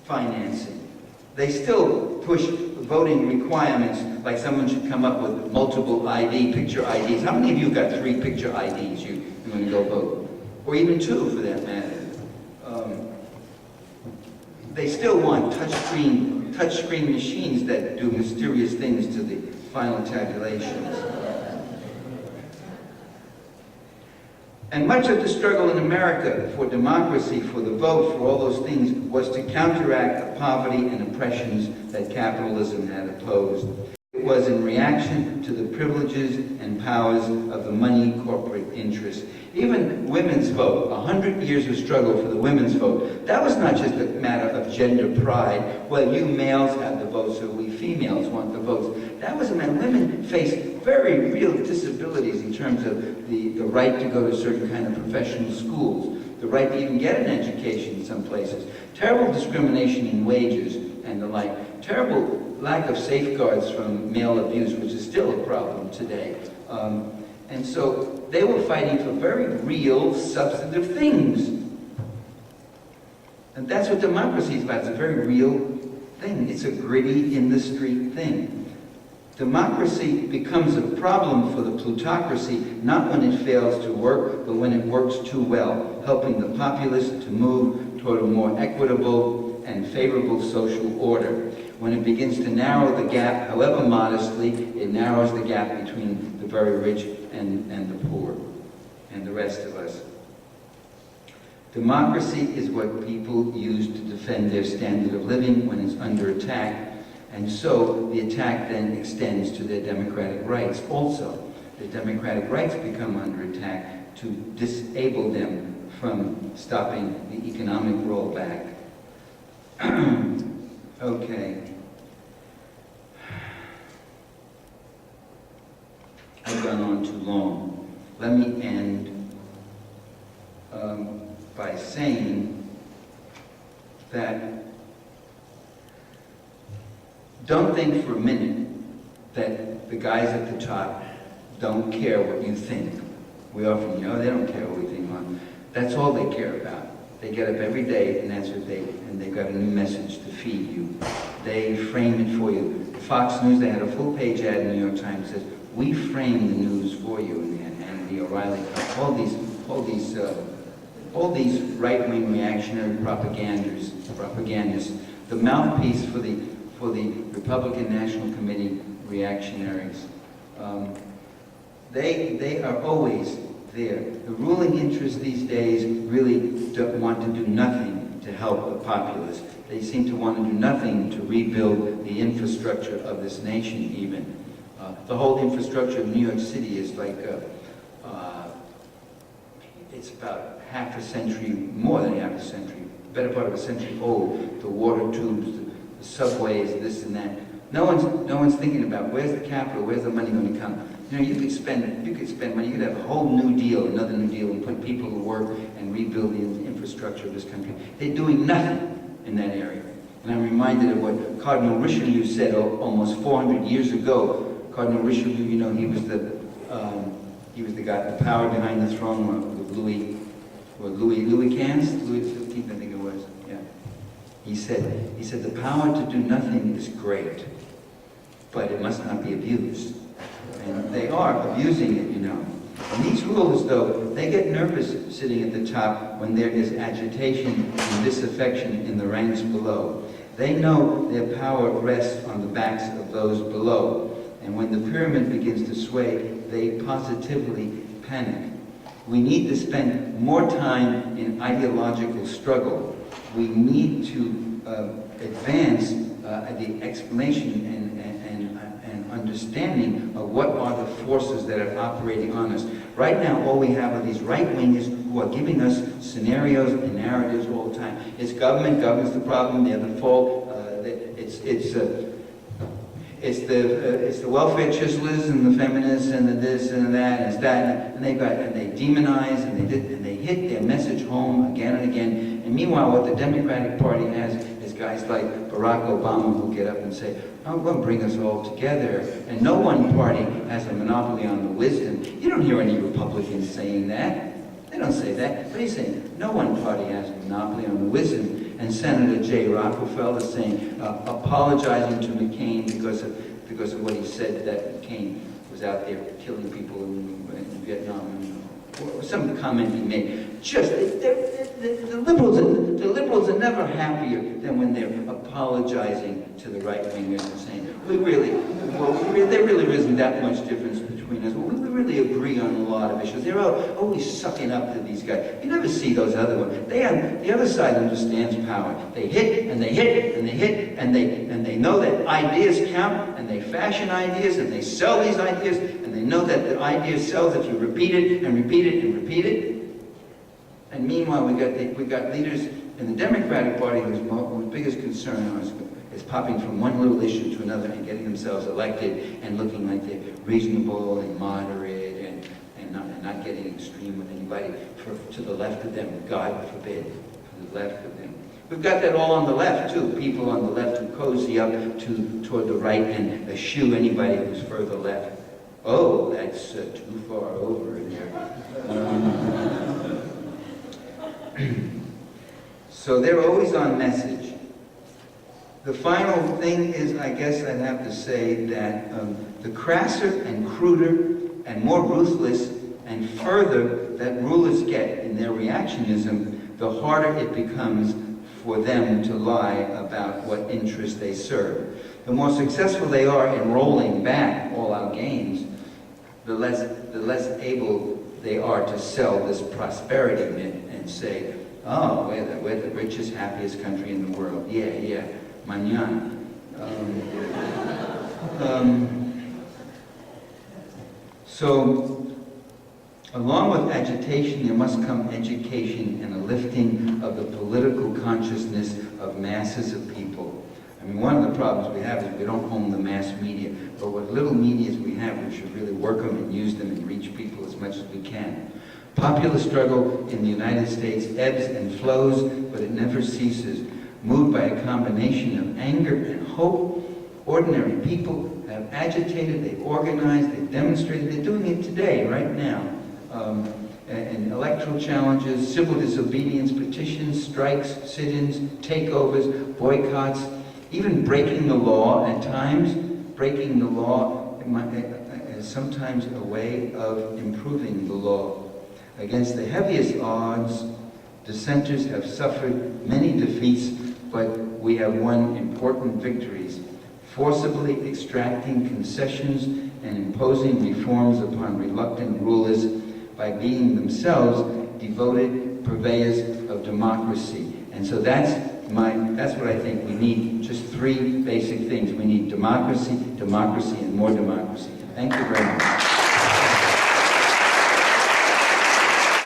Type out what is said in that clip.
financing. They still push voting requirements, like someone should come up with multiple picture IDs. How many of you got 3 picture IDs you want to go vote? Or even 2 for that matter. They still want touchscreen machines that do mysterious things to the final tabulations. And much of the struggle in America for democracy, for the vote, for all those things, was to counteract the poverty and oppressions that capitalism had opposed. It was in reaction to the privileges and powers of the money corporate interests. Even women's vote, 100 years of struggle for the women's vote, that was not just a matter of gender pride. Well, you males have the votes, so we females want the votes. That was a matter. Women faced very real disabilities in terms of the right to go to certain kind of professional schools, the right to even get an education in some places, terrible discrimination in wages and the like, terrible lack of safeguards from male abuse, which is still a problem today. And so they were fighting for very real, substantive things. And that's what democracy is about. It's a very real thing. It's a gritty, in-the-street thing. Democracy becomes a problem for the plutocracy, not when it fails to work, but when it works too well, helping the populace to move toward a more equitable and favorable social order. When it begins to narrow the gap, however modestly, it narrows the gap between the very rich and the poor, and the rest of us. Democracy is what people use to defend their standard of living when it's under attack, and so the attack then extends to their democratic rights also. The democratic rights become under attack to disable them from stopping the economic rollback. Okay. I've gone on too long. Let me end by saying that don't think for a minute that the guys at the top don't care what you think. We often, they don't care what we think. That's all they care about. They get up every day, and that's what they've got a new message to feed you. They frame it for you. Fox News, they had a full-page ad in the New York Times that says, "We frame the news for you," and the O'Reilly, all these right-wing reactionary propagandists, the mouthpiece for the Republican National Committee reactionaries. They are always there. The ruling interests these days really don't want to do nothing to help the populace. They seem to want to do nothing to rebuild the infrastructure of this nation even. The whole infrastructure of New York City is like, it's about half a century, more than half a century, better part of a century old. The water tubes, the subways, this and that. No one's thinking about where's the capital, where's the money going to come. You could spend money, you could have a whole new deal, another new deal, and put people to work and rebuild the infrastructure of this country. They're doing nothing in that area. And I'm reminded of what Cardinal Richelieu said almost 400 years ago. Cardinal Richelieu, he was the guy, the power behind the throne of Louis XV, Louis XV, I think it was. Yeah. He said the power to do nothing is great, but it must not be abused. And they are abusing it, And these rulers, though, they get nervous sitting at the top when there is agitation and disaffection in the ranks below. They know their power rests on the backs of those below. And when the pyramid begins to sway, they positively panic. We need to spend more time in ideological struggle. We need to advance the explanation and understanding of what are the forces that are operating on us. Right now, all we have are these right-wingers who are giving us scenarios and narratives all the time. It's government's the problem, they're the fault. It's the welfare chiselers and the feminists and the this and that and that, and they demonize and they hit their message home again and again. And meanwhile, what the Democratic Party has is guys like Barack Obama who get up and say, "I'm going to bring us all together." And no one party has a monopoly on the wisdom. You don't hear any Republicans saying that. They don't say that. But he's saying no one party has a monopoly on the wisdom. and Senator J. Rockefeller saying, apologizing to McCain because of what he said, that McCain was out there killing people in Vietnam, or some comment he made. Just the liberals are never happier than when they're apologizing to the right wingers and saying, there really isn't that much difference between us. We really agree on a lot of issues. They're always sucking up to these guys. You never see those other ones. The other side understands power. They hit and they hit and they hit and they know that ideas count, and they fashion ideas and they sell these ideas, and they know that the idea sells if you repeat it and repeat it and repeat it. And meanwhile, we got leaders in the Democratic Party whose biggest concern is popping from one little issue to another and getting themselves elected and looking like they're reasonable and moderate and not getting extreme with anybody to the left of them. God forbid, to the left of them. We've got that all on the left too. People on the left who cozy up toward the right and eschew anybody who's further left. Oh, that's too far over there. So they're always on message. The final thing is, I guess I'd have to say that the crasser and cruder and more ruthless and further that rulers get in their reactionism, the harder it becomes for them to lie about what interest they serve. The more successful they are in rolling back all our gains, the less able they are to sell this prosperity myth and say, oh, we're the richest, happiest country in the world. Yeah, mañana. So, along with agitation, there must come education and a lifting of the political consciousness of masses of people. I mean, one of the problems we have is we don't own the mass media, but what little medias we have, we should really work them and use them and reach people as much as we can. Popular struggle in the United States ebbs and flows, but it never ceases. Moved by a combination of anger and hope, ordinary people have agitated, they've organized, they've demonstrated, they're doing it today, right now. And electoral challenges, civil disobedience, petitions, strikes, sit-ins, takeovers, boycotts, even breaking the law at times. Breaking the law is sometimes a way of improving the law. Against the heaviest odds, dissenters have suffered many defeats, but we have won important victories, forcibly extracting concessions and imposing reforms upon reluctant rulers by being themselves devoted purveyors of democracy. And so that's what I think we need, just three basic things. We need democracy, democracy, and more democracy. Thank you very much.